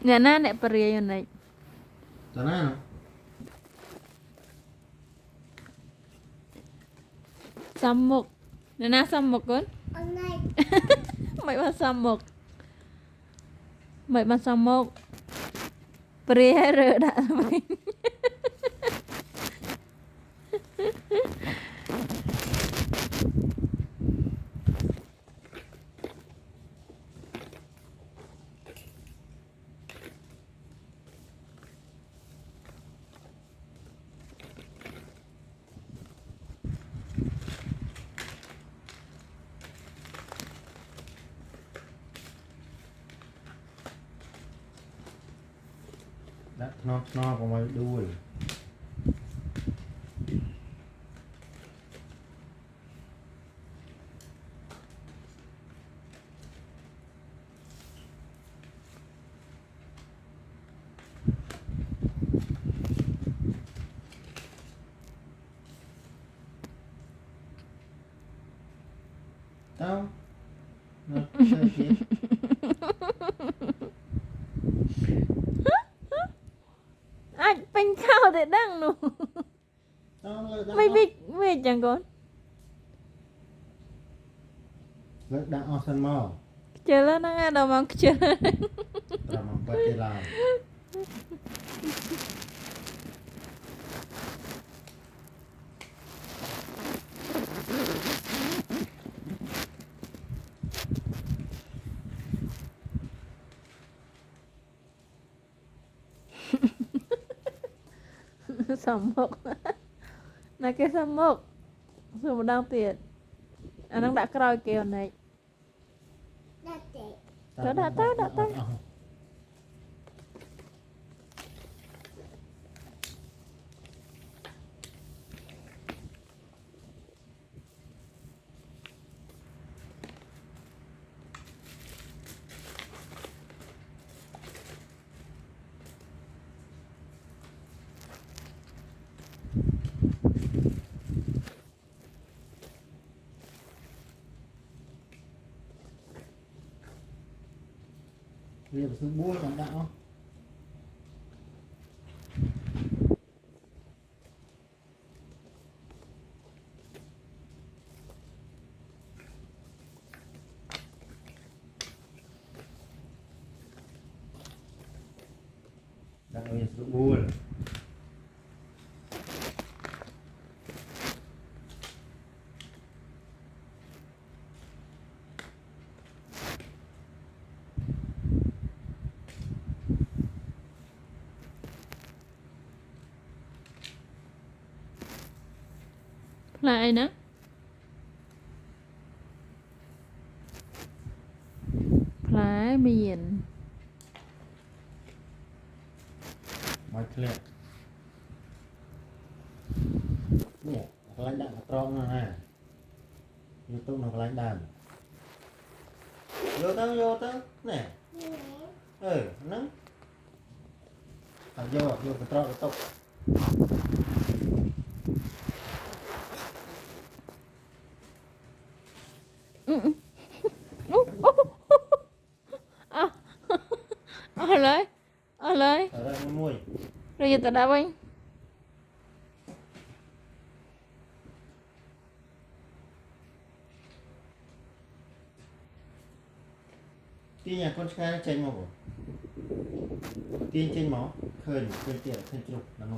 nhà na nè bria này cho nó nó xăm một nhà na xăm một con Hôm nay mày mà xăm một mày mà xăm một bria hay rửa đã mày đã nó còn mày đuôi tao nó chơi kia anh bánh cao để đăng nụ tao lợi mày biết mày chẳng con đã ở sân mò chờ lên nó nghe đầu mà chờ lên rồi mà bắt đi làm xăm một là cái xăm một rồi một đang tiền anh đang đã coi kêu này đã tệ. Tao đã. vì sự bua còn đạo đạo vì sự bua lại nữa phải biển mọi chuyện nè lãnh đạo tròn nó nè YouTube nó lãnh đạo vô tới nè nắng vô cái tròn cái tóc ở lấy ở đây nó mùi rồi giờ tao đã bánh tiên nhà con trai nó chênh mà bộ tiên chênh máu khơi tiền khơi trục là nó